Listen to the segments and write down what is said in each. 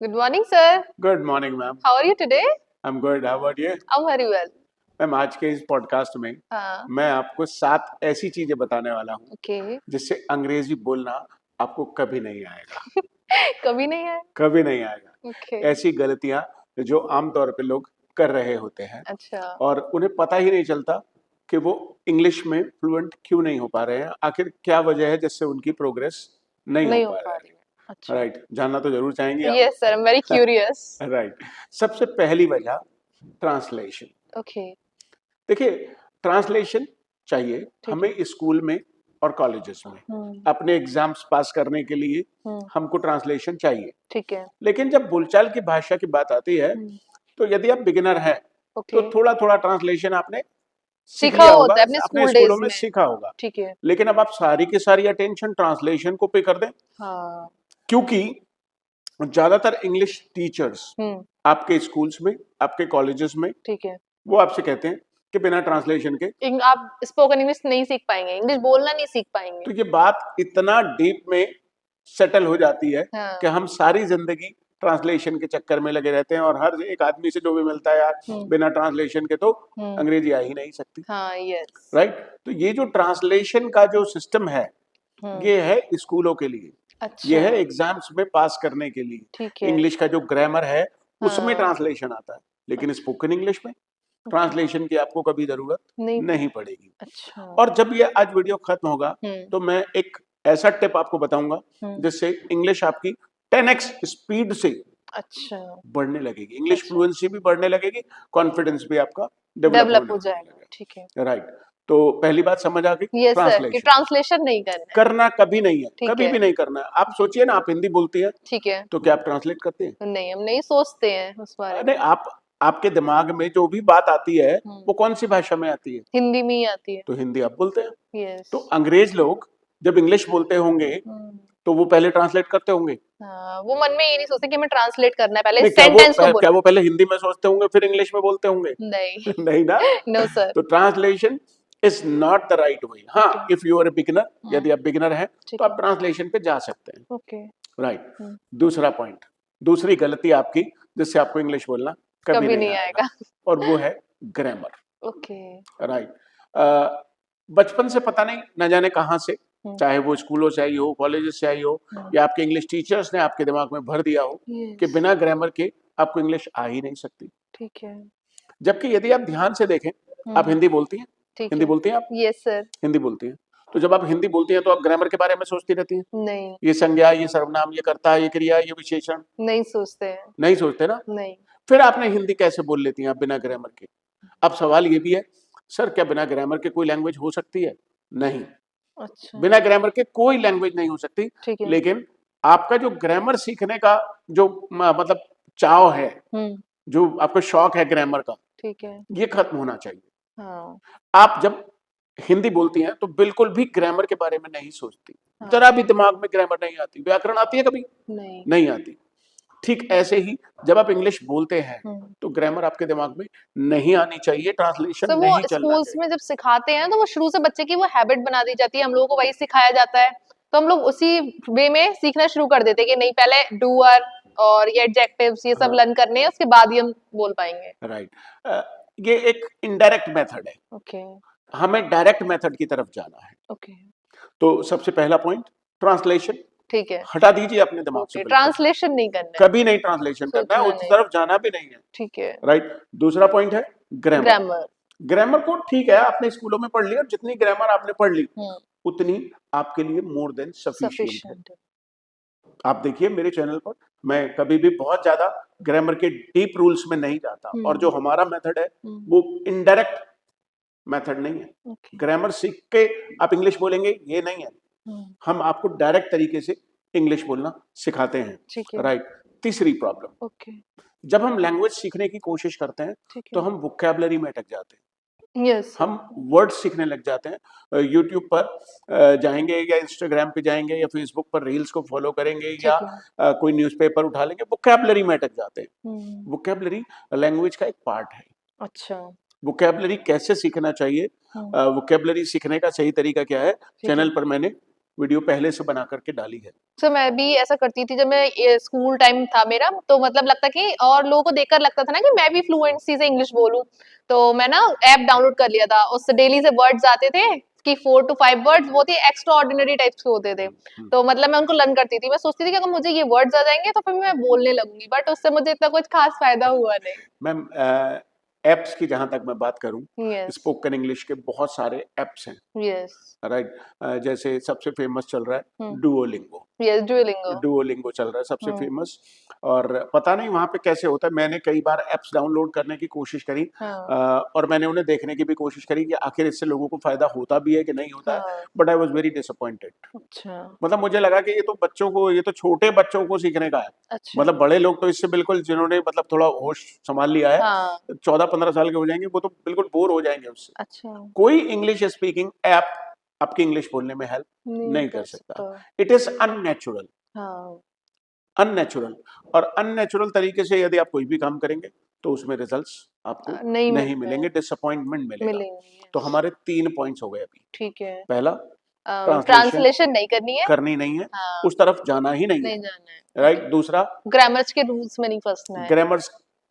Good morning, sir. Good morning, ma'am. How are you today? I'm good. How about you? I'm very well. Ma'am आज के इस podcast में हाँ, मैं आपको 7 ऐसी चीजें बताने वाला हूँ okay. जिससे अंग्रेजी बोलना आपको कभी नहीं आएगा, कभी नहीं है? कभी नहीं आएगा। Okay. ऐसी गलतियां जो आमतौर पे लोग कर रहे होते हैं अच्छा, और उन्हें पता ही नहीं चलता कि वो इंग्लिश में फ्लुएंट क्यों नहीं हो पा रहे हैं, आखिर क्या वजह है जिससे उनकी प्रोग्रेस नहीं हो नहीं हो पा पा रही रही है. है। अच्छा. राइट, जानना तो जरूर चाहेंगे आप। Yes, sir. I'm very curious. Right, सबसे पहली वजह ट्रांसलेशन। Okay. देखिए, ट्रांसलेशन चाहिए ठीक है. हमें स्कूल में और कॉलेजेस में अपने एग्जाम्स पास करने के लिए हमको ट्रांसलेशन चाहिए। ठीक है. लेकिन जब बोलचाल की भाषा की बात आती है तो यदि आप बिगिनर हैं तो Okay. थोड़ा थोड़ा ट्रांसलेशन आपने सीख सीखा लिया होता होगा, है अपने अपने स्कूल स्कूलों डेज में में. सीखा होगा। ठीक है. लेकिन अब आप सारी की सारी अटेंशन ट्रांसलेशन को पे कर दें, हाँ. क्योंकि ज्यादातर इंग्लिश टीचर्स हम्म. आपके स्कूल्स में, आपके कॉलेजेस में, ठीक है. वो आपसे कहते हैं कि बिना ट्रांसलेशन के। आप स्पोकन इंग्लिश नहीं सीख पाएंगे, इंग्लिश बोलना नहीं सीख पाएंगे. तो ये बात इतना डीप में सेटल हो जाती है हाँ. कि हम सारी जिंदगी ट्रांसलेशन के चक्कर में लगे रहते हैं और हर एक आदमी से जो भी मिलता है यार बिना ट्रांसलेशन के तो अंग्रेजी आ ही नहीं सकती। हाँ. यस. राइट, तो ये जो ट्रांसलेशन का जो सिस्टम है ये है स्कूलों के लिए, अच्छा. ये है एग्जाम्स में पास करने के लिए। ठीक है. इंग्लिश का जो ग्रामर है उसमें हाँ. ट्रांसलेशन आता है, लेकिन स्पोकन इंग्लिश में ट्रांसलेशन की आपको कभी जरूरत नहीं पड़ेगी। अच्छा. और जब ये आज वीडियो खत्म होगा तो मैं एक ऐसा टिप आपको बताऊंगा जिससे इंग्लिश आपकी 10x स्पीड से अच्छा. बढ़ने लगेगी, इंग्लिश अच्छा. फ्लुएंसी भी बढ़ने लगेगी, कॉन्फिडेंस भी आपका डेवलप डेवलप हो होने जाएगा. लगेगा। ठीक है. राइट, तो पहली बात समझ आ गई। यस सर, कि ट्रांसलेशन ट्रांसलेशन नहीं करना है. करना कभी नहीं है, ठीक कभी है. भी नहीं करना है। आप सोचिए ना, आप हिंदी बोलती है ठीक है. तो क्या आप ट्रांसलेट करते हैं? नहीं, हम नहीं सोचते हैं उस बारे में. नहीं, आप आपके दिमाग में जो भी बात आती है वो कौन सी भाषा में आती है? हिंदी में ही आती है. तो हिंदी आप बोलते हैं। यस. तो अंग्रेज लोग जब इंग्लिश बोलते होंगे तो वो पहले ट्रांसलेट करते होंगे। हाँ, वो मन में ये नहीं सोचते कि हमें ट्रांसलेट करना है, पहले नहीं, सेंटेंस को क्या बोलो. वो पहले हिंदी में सोचते होंगे फिर इंग्लिश में बोलते होंगे? नहीं. नहीं ना। No sir. तो translation is not the right way. हाँ, if you are a beginner, यदि आप बिगिनर हैं तो आप ट्रांसलेशन पे जा सकते हैं। ओके. राइट, दूसरा पॉइंट, दूसरी गलती आपकी जिससे आपको इंग्लिश बोलना कभी नहीं आएगा और वो है ग्रामर। ओके. राइट, बचपन से पता नहीं न जाने कहाँ से, चाहे वो स्कूलों से आई हो, कॉलेजेस से आई हो, या आपके इंग्लिश टीचर्स ने आपके दिमाग में भर दिया हो कि बिना ग्रामर के आपको इंग्लिश आ ही नहीं सकती। ठीक है. जबकि यदि आप ध्यान से देखें, आप हिंदी बोलती हैं? हिंदी बोलती हैं आप? Yes sir. हिंदी बोलती हैं, तो जब आप हिंदी बोलती हैं तो आप ग्रामर के बारे में सोचती रहती हैं? नहीं. ये संज्ञा, ये सर्वनाम, ये कर्ता, ये क्रिया, ये विशेषण नहीं सोचते हैं. नहीं सोचते ना। नहीं. फिर आपने हिंदी कैसे बोल लेती हैं आप बिना ग्रामर के? अब सवाल ये भी है, सर क्या बिना ग्रामर के कोई लैंग्वेज हो सकती है? नहीं। अच्छा. बिना ग्रामर के कोई लैंग्वेज नहीं हो सकती। लेकिन आपका जो ग्रामर सीखने का जो मतलब चाव है, जो आपका शौक है ग्रामर का, ठीक है, ये खत्म होना चाहिए। हाँ. आप जब हिंदी बोलती हैं तो बिल्कुल भी ग्रामर के बारे में नहीं सोचती। हाँ. जरा भी दिमाग में ग्रामर नहीं आती। व्याकरण आती है कभी? नहीं आती। ठीक ऐसे ही जब आप इंग्लिश बोलते हैं तो ग्रामर आपके दिमाग में नहीं आनी चाहिए, ट्रांसलेशन नहीं चलना चाहिए। स्कूल्स में जब सिखाते हैं तो वो शुरू से बच्चे की वो हैबिट बना दी जाती है, हम लोगों को वही सिखाया जाता है, तो हम लोग उसी वे में सीखना शुरू कर देते हैं कि नहीं पहले डूअर और ये एडजेक्टिव्स ये सब लर्न करने हैं, उसके बाद ही हम बोल पाएंगे. राइट, ये एक इनडायरेक्ट मेथड है. ओके. हमें डायरेक्ट मेथड की तरफ जाना है. ओके. तो सबसे पहला पॉइंट ट्रांसलेशन, ठीक है, हटा दीजिए अपने दिमाग से। ट्रांसलेशन नहीं करना है, कभी नहीं ट्रांसलेशन करना है, उस तरफ जाना भी नहीं है. ठीक है. राइट, दूसरा पॉइंट है ग्रामर. ग्रामर को ठीक है आपने स्कूलों में पढ़ लिया, और जितनी ग्रामर आपने पढ़ ली उतनी आपके लिए मोर देन सफिशिएंट है. आप देखिए मेरे चैनल पर मैं कभी भी बहुत ज्यादा ग्रामर के डीप रूल्स में नहीं जाता, और जो हमारा मेथड है वो इनडायरेक्ट मेथड नहीं है. ग्रामर सीख के आप इंग्लिश बोलेंगे ये नहीं है, हम आपको डायरेक्ट तरीके से इंग्लिश बोलना सिखाते हैं. राइट. तीसरी प्रॉब्लम, जब हम लैंग्वेज सीखने की कोशिश करते हैं तो हम वोकैबुलरी में अटक जाते हैं. हम वर्ड सीखने लग जाते हैं. यूट्यूब पर जाएंगे या इंस्टाग्राम पे जाएंगे या फेसबुक पर रील्स को फॉलो करेंगे या कोई न्यूज़पेपर उठा लेंगे, वोकैबुलरी में अटक जाते हैं. वोकैबुलरी लैंग्वेज का एक पार्ट है. अच्छा, वोकैबुलरी कैसे सीखना चाहिए, वोकैबुलरी सीखने का सही तरीका क्या है, चैनल पर मैंने वीडियो पहले से बना करके डाली है। सो मैं भी ऐसा करती थी जब मैं स्कूल टाइम था मेरा, तो मतलब लगता कि और लोगों को देखकर लगता था ना कि मैं भी फ्लुएंसी से इंग्लिश बोलूं, तो मैं ना ऐप डाउनलोड कर लिया था, उससे डेली से वर्ड्स आते थे कि 4 to 5 वर्ड्स बहुत ही एक्स्ट्रा ऑर्डिनरी टाइप्स के होते थे, तो मतलब मैं उनको लर्न करती थी। मैं सोचती थी कि अगर मुझे ये वर्ड्स आ जाएंगे तो फिर मैं बोलने लगूंगी, बट उससे मुझे इतना कुछ खास फायदा हुआ नहीं। मैम एप्स की जहां तक मैं बात करूं, यस स्पोकन इंग्लिश के बहुत सारे एप्स हैं, यस राइट। जैसे सबसे फेमस चल रहा है हम्म डुओलिंगो। यस डुओलिंगो डुओलिंगो चल रहा है सबसे हम्म फेमस। और पता नहीं वहां पे कैसे होता है, मैंने कई बार एप्स डाउनलोड करने की कोशिश करी, हाँ और मैंने उन्हें देखने की भी कोशिश करी कि आखिर इससे लोगों को फायदा होता भी है कि नहीं होता है, हाँ but I was very disappointed. अच्छा मतलब मुझे लगा कि ये तो बच्चों को, ये तो छोटे बच्चों को सीखने का है। अच्छा मतलब बड़े लोग तो इससे बिल्कुल, जिन्होंने मतलब थोड़ा होश संभाल लिया है, हाँ 14-15 साल के हो जाएंगे, वो तो बिल्कुल बोर हो जाएंगे उससे। अच्छा कोई इंग्लिश स्पीकिंग ऐप आपकी इंग्लिश बोलने में हेल्प नहीं नहीं कर कर सकता। सकता। It is unnatural. हाँ अननेचुरल। और अननेचुरल तरीके से यदि आप कोई भी काम करेंगे तो उसमें रिजल्ट्स आपको नहीं नहीं मिलते मिलेंगे, हैं, डिसअपॉइंटमेंट मिलेगा। मिलेंगे तो यस हमारे 3 पॉइंट्स हो गए अभी। ठीक है। पहला, ट्रांसलेशन ट्रांसलेशन नहीं करनी है। करनी नहीं है, हाँ उस तरफ जाना ही नहीं है, नहीं जाना है। राइट। दूसरा, ग्रामर्स के रूल्स में नहीं फंसना है, ग्रामर्स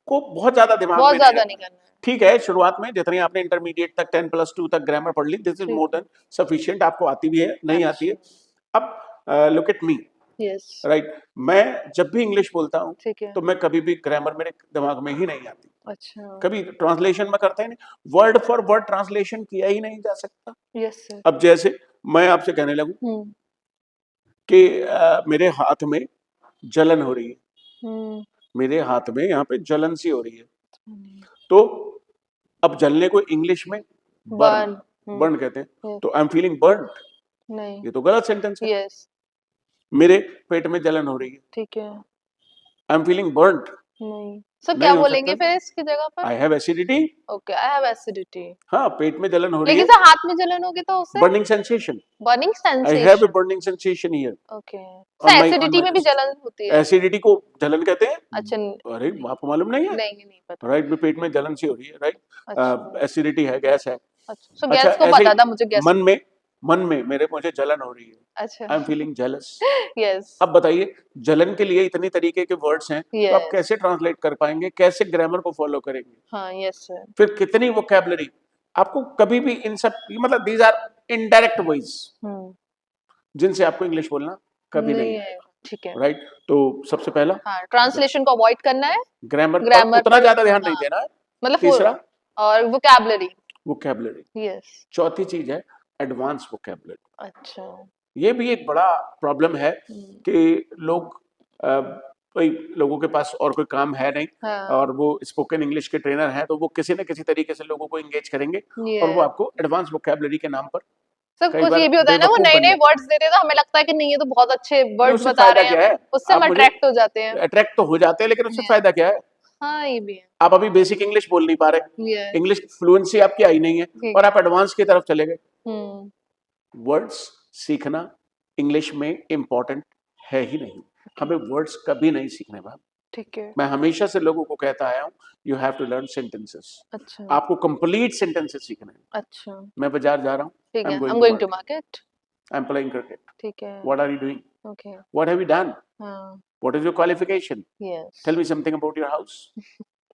को बहुत ज्यादा दिमाग बहुत में नहीं ज्यादा नहीं रखना है। करना है। ठीक है, शुरुआत में जितनी आपने इंटरमीडिएट तक 10+2 तक ग्रामर पढ़ ली, दिस इज ठीक मोर है देन सफिशिएंट। आपको आती भी है, नहीं आती है। अच्छा अब look at me, yes right. मैं जब भी इंग्लिश बोलता हूँ ठीक है तो मैं कभी भी ग्रामर मेरे दिमाग में ही नहीं आती, अच्छा कभी ट्रांसलेशन में करता ही नहीं, वर्ड फॉर वर्ड ट्रांसलेशन किया ही नहीं जा सकता। यस सर अब जैसे मैं आपसे कहने लगूं हम्म कि मेरे हाथ में जलन हो रही है, हम्म मेरे हाथ में यहाँ पे जलन सी हो रही है, तो अब जलने को इंग्लिश में बर्न, बर्न बर्न कहते हैं, यस तो आई एम फीलिंग बर्न, नहीं ये तो गलत सेंटेंस है। यस मेरे पेट में जलन हो रही है, ठीक है आई एम फीलिंग बर्न, नहीं सर क्या नहीं हो बोलेंगे सकता। फिर इसकी जगह पर? I have acidity. Okay I have acidity. हाँ, पेट में जलन हो रही लेकिन है, सर हाथ में जलन होगी तो उससे burning sensation, burning I have a sensation. Burning sensation here okay on sir on acidity my में भी रिस्ट। जलन होती है? एसिडिटी को जलन कहते हैं। अच्छा अरे नहीं आपको मालूम नहीं है? नहीं नहीं पता। राइट, में पेट में जलन सी हो रही है, राइट, अच्छा एसिडिटी है, गैस है। अच्छा सो अच्छा, गैस को ऐसे ही पता था मुझे गैस। मन में मुझे जलन हो रही है, अच्छा I am feeling jealous. Yes अब बताइए, जलन के लिए इतनी तरीके के वर्ड्स हैं, तो आप यस कैसे ट्रांसलेट कर पाएंगे, कैसे ग्रामर को फॉलो करेंगे? हाँ यस सर फिर कितनी वोकैबुलरी आपको कभी भी इन सब, मतलब दीज आर इनडायरेक्ट वेज हम्म जिनसे आपको इंग्लिश बोलना कभी नहीं नहीं आएगा, आएगा ठीक है। राइट। तो सबसे पहला, हाँ ट्रांसलेशन को अवॉइड करना है, ग्रामर पर ग्रामर उतना पर ज्यादा ध्यान नहीं हाँ देना है। मतलब तीसरा, और वोकैबुलरी वोकैबुलरी। यस चौथी चीज है एडवांस वोकैबुलरी। अच्छा ये भी एक बड़ा प्रॉब्लम है कि लोग कोई लोगों के पास और कोई काम है नहीं, हाँ और वो स्पोकन इंग्लिश के ट्रेनर हैं, तो वो किसी न किसी तरीके से लोगों को एंगेज करेंगे, और वो यस आपको एडवांस वोकैबुलरी के नाम पर सब कई कुछ बार ये भी होता है ना, वो बेवकूफ नए बन नए जाते वर्ड्स देते हैं तो हमें लगता है कि नहीं ये तो बहुत अच्छे हैं। वर्ड्स उससे बता फायदा रहे क्या हैं, है? उससे हम आप मुझे अट्रैक्ट हो जाते हैं। अट्रैक्ट तो हो जाते हैं, लेकिन उससे Yes, फायदा क्या है? हाँ ये भी है आप अभी बेसिक इंग्लिश बोल नहीं पा रहे, यस इंग्लिश फ्लुएंसी आपकी आई नहीं है, ठीक और है आप एडवांस की तरफ चले गए। हम्म वर्ड्स सीखना इंग्लिश में इंपॉर्टेंट है ही नहीं, हमें वर्ड्स कभी नहीं सीखने मैम। ठीक है मैं हमेशा से लोगों को कहता आया हूँ, you have to learn sentences. अच्छा आपको कंप्लीट सेंटेंसेस सीखने हैं। अच्छा मैं बाजार जा रहा हूँ, ठीक आई है am I going am to going to market, market I am playing cricket, ठीक है what are you doing, okay what have you done, हाँ what is your qualification, yes tell me something about your house.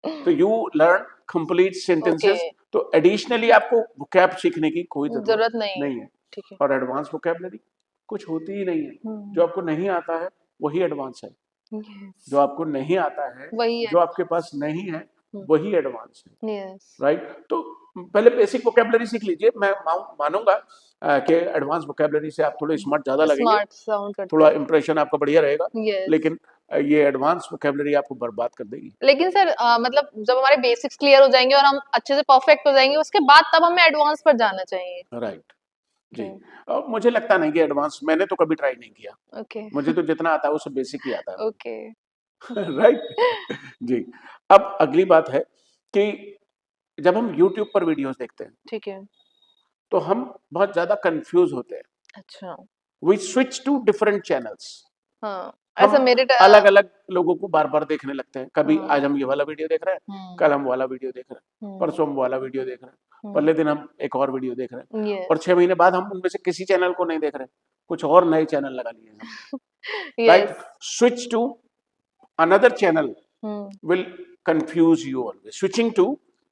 तो you learn complete okay sentences. तो additionally आपको vocab सीखने की कोई जरूरत जरूरत नहीं नहीं है, ठीक है और एडवांस वोकैबुलरी कुछ होती ही नहीं है। जो आपको नहीं आता है वही एडवांस है, यस जो आपको नहीं आता है, वही है जो आपके पास नहीं है, वही एडवांस है, यस राइट। तो पहले बेसिक वोकैबुलरी सीख लीजिए, मैं मानूंगा कि एडवांस वोकैबुलरी से आप थोड़े स्मार्ट ज्यादा लगेंगे, स्मार्ट साउंड करते थोड़ा हैं इंप्रेशन आपका बढ़िया रहेगा, यस लेकिन ये एडवांस वोकैबुलरी आपको बर्बाद कर देगी। लेकिन सर मतलब जब हमारे बेसिक्स क्लियर हो जाएंगे और हम अच्छे से परफेक्ट हो जाएंगे उसके बाद तब हमें एडवांस पर जाना चाहिए। राइट जी। और मुझे लगता नहीं कि एडवांस, मैंने तो कभी ट्राई नहीं किया, ओके मुझे तो जितना आता है वो सब बेसिक ही आता ओके है। राइट जी। अब अगली बात है कि जब हम YouTube पर वीडियोस देखते हैं ठीक है तो हम बहुत ज्यादा कंफ्यूज होते हैं, अच्छा we switch to different channels. हाँ हम ऐसा मेरे अलग अलग लोगों को बार बार देखने लगते हैं, कभी हाँ आज हम ये वाला वीडियो देख रहे हैं, कल हम वाला वीडियो देख रहे हैं, परसों हम वाला वीडियो देख रहे हैं, अगले दिन हम एक और वीडियो देख रहे हैं, और यस 6 महीने बाद हम उनमें से किसी चैनल को नहीं देख रहे, कुछ और नए चैनल लगा लिए हैं, Yes. Right? Switch to another channel Hmm. will confuse you always. Switching to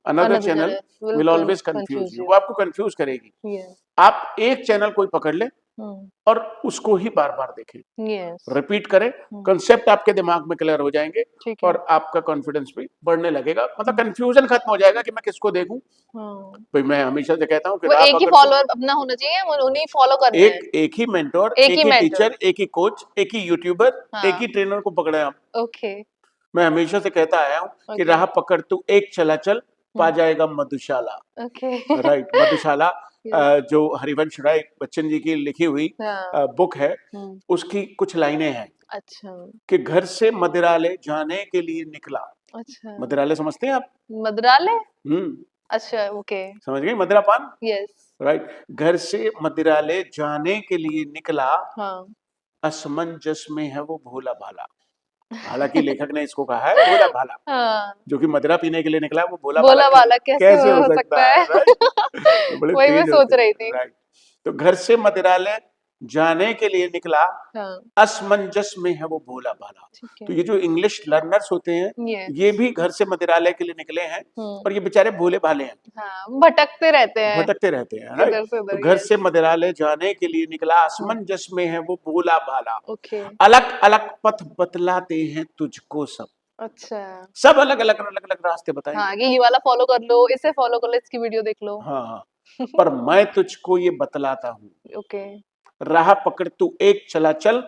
another Another channel channel will always confuse confuse you. you. वो आपको confuse करेगी। Yes. आप एक चैनल कोई पकड़ ले Hmm. और उसको ही बार बार देखें, Yes. रिपीट करें, कंसेप्ट आपके दिमाग में क्लियर हो जाएंगे ठीक है। और आपका कॉन्फिडेंस भी बढ़ने लगेगा। मतलब कंफ्यूजन खत्म हो जाएगा कि मैं किसको देखूं। भाई मैं हमेशा से कहता हूं कि वो आप एक ही अगर फॉलोअर अपना होना चाहिए, वो उन्हीं फॉलो करना है। एक ही मेंटोर, एक एक ही ही mentor। टीचर, एक ही कोच, एक ही यूट्यूबर, हाँ। एक ही ट्रेनर को पकड़े आप। ओके। मैं हमेशा से कहता आया हूं कि Okay। राह पकड़ तू एक चला चल, पा जाएगा मधुशाला। ओके। राइट, मधुशाला Yes। जो हरिवंश राय बच्चन जी की लिखी हुई हाँ। बुक है, उसकी कुछ लाइनें हैं अच्छा। कि घर से मदिरालय जाने के लिए निकला। अच्छा। मदिरालय समझते हैं आप? मदराले। हम्म, अच्छा, ओके। समझ गए, मदिरा पान। यस। राइट, घर से मदिरालय जाने के लिए निकला, हाँ। असमंजस में है वो भोला भाला। हालांकि लेखक ने इसको कहा है भोला भाला, हाँ। जो कि मदिरा पीने के लिए निकला है वो भोला बोला भाला वाला कैसे हो सकता है? राइट? बड़े वही मैं तेज सोच होते रही हैं, थी। राइट। तो घर से मदिरालय जाने के लिए निकला, हाँ। असमंजस में है वो भोला भाला। ठीक है। तो ये जो इंग्लिश लर्नर्स होते हैं, Yes। ये भी घर से मदिरालय के लिए निकले हैं और ये बेचारे भोले भाले हैं, हाँ, भटकते रहते हैं भटकते रहते हैं, इधर राइट? से तो उधर। घर Yes। से मदिरालय जाने के लिए निकला, असमंजस में है वो भोला भाला। ओके। अलग अलग पथ बतलाते हैं तुझको सब, अच्छा। सब अलग अलग अलग अलग रास्ते बताएंगे। हाँ, ये वाला फॉलो कर लो, इसे फॉलो कर लो, इसकी वीडियो देख लो। हाँ हाँ, पर मैं तुझको ये बतलाता हूँ, ओके। राह पकड़ तू एक चला चल,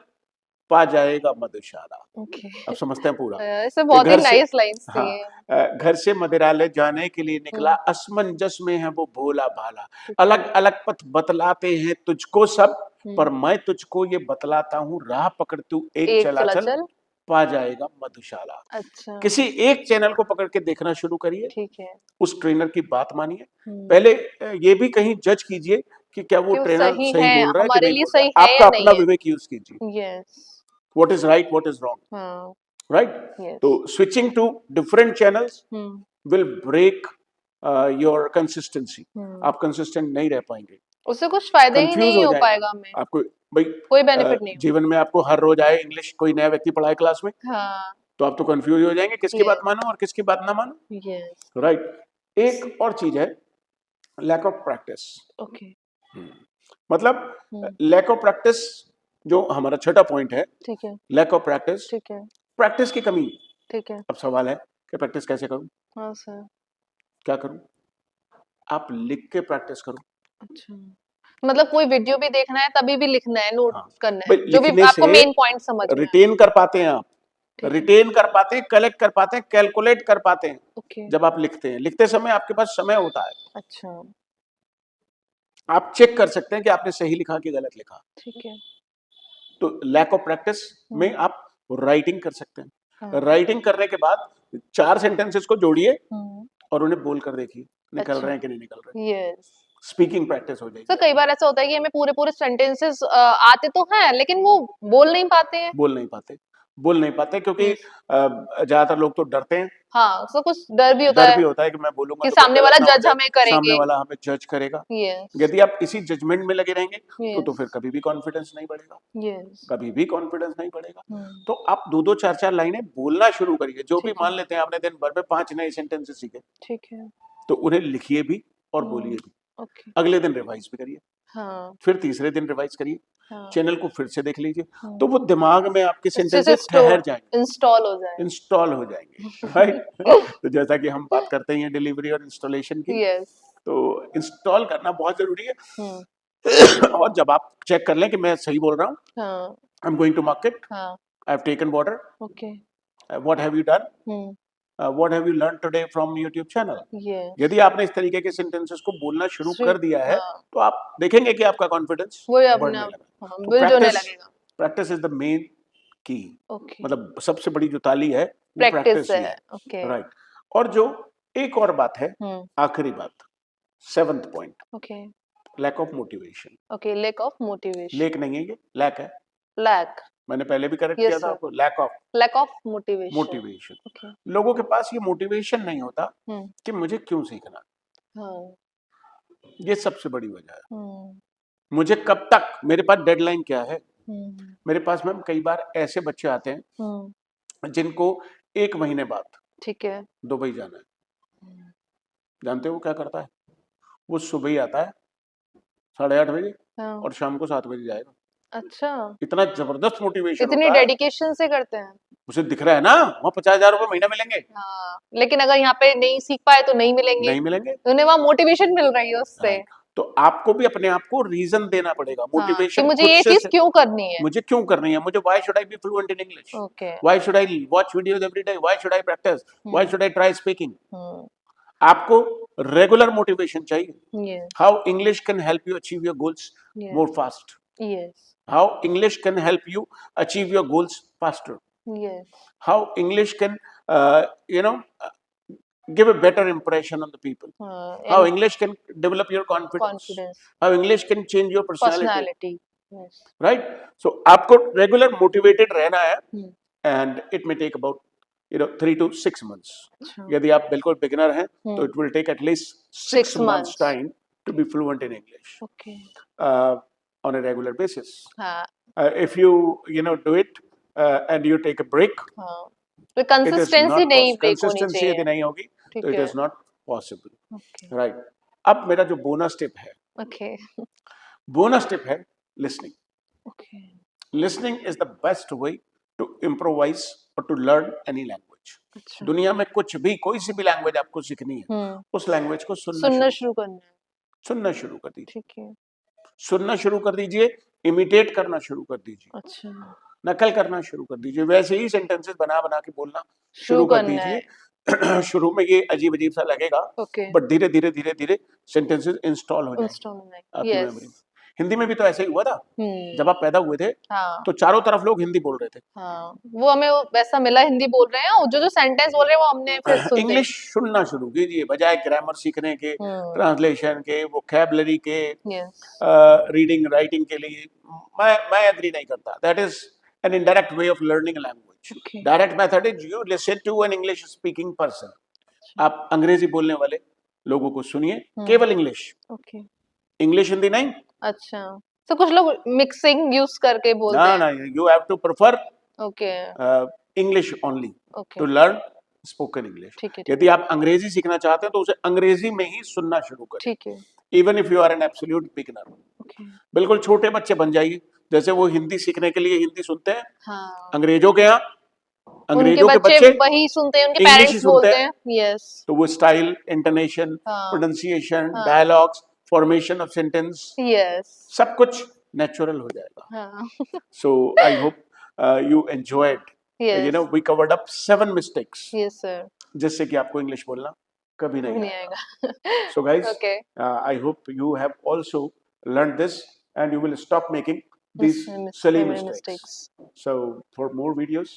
पा जाएगा मधुशाला। ओके। अब समझते हैं पूरा। ऐसे बहुत ही घर से, नाइस लाइंस थी। हाँ, घर से मदिरालय जाने के लिए निकला, असमंजस में है वो भोला भाला। अलग अलग पथ बतलाते हैं तुझको सब, पर मैं तुझको ये बतलाता हूँ, राह पकड़ तू एक चला चल, पा जाएगा मधुशाला। अच्छा। किसी एक चैनल को पकड़ के देखना शुरू करिए, ठीक है। उस ट्रेनर की बात मानिए। पहले ये भी कहीं जज कीजिए कि क्या वो ट्रेनर सही बोल रहा है कि नहीं बोल रहा है। आपका अपना विवेक यूज कीजिए। Yes. What is right, what is wrong, right? तो switching to different channels will break your consistency. आप कंसिस्टेंट नहीं रह पाएंगे, उससे कुछ फायदा ही नहीं हो जाएंगे। पाएगा हमें। आपको भाई कोई बेनिफिट नहीं जीवन में आपको हर रोज आए इंग्लिश, कोई नया व्यक्ति पढ़ाए क्लास में, हाँ। तो आप तो कंफ्यूज हो जाएंगे किसकी बात मानो और किसकी बात ना मानो, यस। राइट? एक और चीज है, लैक ऑफ प्रैक्टिस। ओके। मतलब लैक ऑफ प्रैक्टिस जो हमारा छठा पॉइंट है, ठीक है। लैक ऑफ प्रैक्टिस, ठीक है। प्रैक्टिस की कमी। ठीक है। अब सवाल है कि प्रैक्टिस कैसे करूं? हाँ सर। क्या करूं? आप लिख के प्रैक्टिस करो। अच्छा, मतलब कोई वीडियो भी देखना है तभी भी लिखना है, नोट करना है, जो भी लिखने आपको से मेन पॉइंट समझ में आए। रिटेन कर पाते हैं आप, रिटेन कर पाते हैं, कलेक्ट कर पाते हैं, कैलकुलेट कर पाते हैं। ओके। जब आप लिखते हैं, लिखते समय आपके पास समय होता है। अच्छा। आप चेक कर सकते हैं कि आपने सही लिखा कि गलत लिखा। ठीक है। तो लैक ऑफ प्रैक्टिस में आप राइटिंग कर सकते हैं। राइटिंग करने के बाद 4 सेंटेंसेस को जोड़िए और उन्हें बोल कर देखिए निकल रहे हैं कि नहीं निकल रहे। यस। स्पीकिंग प्रैक्टिस हो जाएगी। तो कई बार ऐसा होता है कि हमें पूरे पूरे सेंटेंसेस आते तो हैं लेकिन वो बोल नहीं पाते हैं। बोल नहीं पाते क्योंकि ज्यादातर लोग तो डरते हैं। हाँ, तो कुछ डर भी होता है कि मैं बोलूंगा कि तो सामने वाला जज हमें करेंगे, सामने वाला हमें जज करेगा। यदि आप इसी जजमेंट में लगे रहेंगे तो फिर कभी भी कॉन्फिडेंस नहीं बढ़ेगा। कभी भी कॉन्फिडेंस नहीं बढ़ेगा। तो आप 2-2 4-4 लाइनें बोलना शुरू करिए। जो भी मान लेते हैं आपने दिन भर में 5 नए सेंटेंसेस सीखे, ठीक है, तो उन्हें लिखिए भी और बोलिए भी। अगले दिन रिवाइज भी करिए, फिर तीसरे दिन रिवाइज करिए, चैनल को फिर से देख लीजिए, तो वो दिमाग में आपके सेंटेंसेस ठहर जाएंगे, इंस्टॉल हो जाएंगे, राइट? तो जैसा कि हम बात करते हैं डिलीवरी और इंस्टॉलेशन की, तो इंस्टॉल करना बहुत जरूरी है। और जब आप चेक कर लें कि मैं सही बोल रहा हूँ, I am going to market, I have taken water, what have you done, what have you learn today from YouTube channel. यदि आपने इस तरीके के सेंटेंसेस को बोलना शुरू कर दिया है, तो आप देखेंगे कि आपका कॉन्फिडेंस बढ़ने लगेगा। प्रैक्टिस इज द मेन की, मतलब सबसे बड़ी जो ताली है वो प्रैक्टिस है, राइट? और जो एक और बात है, आखिरी बात, 7th point, lack of motivation. Lack of motivation, lake नहीं है ये, लैक है। लैक मैंने पहले भी करेक्ट किया था आपको, लैक ऑफ मोटिवेशन। लोगों के पास ये मोटिवेशन नहीं होता कि मुझे क्यों सीखना, ये सबसे बड़ी वजह है। मुझे कब तक, मेरे पास डेडलाइन क्या है। मेरे पास मैम कई बार ऐसे बच्चे आते हैं जिनको 1 महीने बाद ठीक है दुबई जाना है। जानते हो वो क्या करता है? वो सुबह ही आता है 8:30 बजे और शाम को 7 बजे जाएगा। अच्छा, इतना जबरदस्त मोटिवेशन इतनी होता है। डेडिकेशन से करते हैं। उसे दिख रहा है ना वहाँ 50,000 रुपए महीना मिलेंगे। हाँ, लेकिन अगर यहाँ पे नहीं सीख पाए तो नहीं मिलेंगे। नहीं मिलेंगे। उन्हें वहाँ मोटिवेशन मिल रही है उससे। तो आपको भी अपने आप को रीजन देना पड़ेगा, मोटिवेशन कि मुझे ये चीज क्यों करनी है, मुझे क्यों करनी है, मुझे why should I be fluent in English, okay, why should I watch videos every day, why should I practice, why should I try speaking. आपको रेगुलर मोटिवेशन चाहिए। How English can help you achieve your goals more fast, how English can help you achieve your goals faster, how English can you know give a better impression on the people, how English can develop your confidence, how English can change your personality. Right? So आपको regular motivated रहना है and it may take about 3 to 6 months. यदि आप बिल्कुल beginner हैं तो it will take at least 6 months time to be fluent in English. On a regular basis. If you do it and you take a break, तो consistency नहीं break होनी चाहिए। यदि नहीं होगी तो it is not possible. Right? अब मेरा जो बोनस टिप है, बोनस टिप है listening. Listening is the best way to improvise or to learn any language. दुनिया में कुछ भी, कोई सी भी लैंग्वेज आपको सीखनी है, उस लैंग्वेज को सुनना शुरू करना है, सुनना शुरू कर दीजिए। सुनना शुरू कर दीजिए, इमिटेट करना शुरू कर दीजिए, नकल करना शुरू कर दीजिए, वैसे ही सेंटेंसेस बना बना के बोलना शुरू कर दीजिए। शुरू में ये अजीब अजीब सा लगेगा, बट धीरे धीरे धीरे धीरे सेंटेंसेस इंस्टॉल हो जाएंगे आपकी मेमोरी में। हिंदी में भी तो ऐसा ही हुआ था। जब आप पैदा हुए थे तो चारों तरफ लोग हिंदी बोल रहे थे। वो हमें वैसा मिला, हिंदी बोल रहे हैं, जो सेंटेंस बोल रहे हैं वो हमने फिर सुन लिया। इंग्लिश सुनना शुरू कीजिए बजाय ग्रामर सीखने के, ट्रांसलेशन के, वोकैबुलरी के, रीडिंग राइटिंग के लिए। मैं एग्री नहीं करता। That is an indirect way of learning a language. Direct method is you listen to an English speaking person. आप अंग्रेजी बोलने वाले लोगों को सुनिए, केवल इंग्लिश, इंग्लिश हिंदी नहीं। अच्छा, तो कुछ लोग मिक्सिंग यूज करके बोलते हैं। ना, you have to prefer English only to learn spoken English. यदि आप अंग्रेजी सीखना चाहते हैं तो उसे अंग्रेजी में ही सुनना शुरू करें। Even if you are an absolute beginner, बिल्कुल छोटे बच्चे बन जाइए, जैसे वो हिंदी सीखने के लिए हिंदी सुनते हैं। अंग्रेजों के यहाँ अंग्रेजों के बच्चे वही सुनते हैं, उनके पेरेंट्स बोलते हैं। यस, तो वो style, intonation, pronunciation, dialogues, formation of sentence, सब कुछ नेचुरल हो जाएगा। So I hope you enjoyed. We covered up 7 mistakes, जिससे कि आपको इंग्लिश बोलना कभी नहीं आएगा। So guys, I hope you have also learned this and you will stop making these silly mistakes. So for more videos,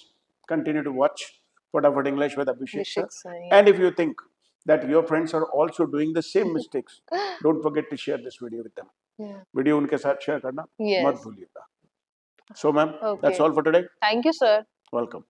continue to watch Fatapat English with Abhishek sir. And if you think that your friends are also doing the same mistakes, don't forget to share this video with them. Video उनके साथ share करना मत भूलिएगा। So ma'am, that's all for today. Thank you sir. Welcome.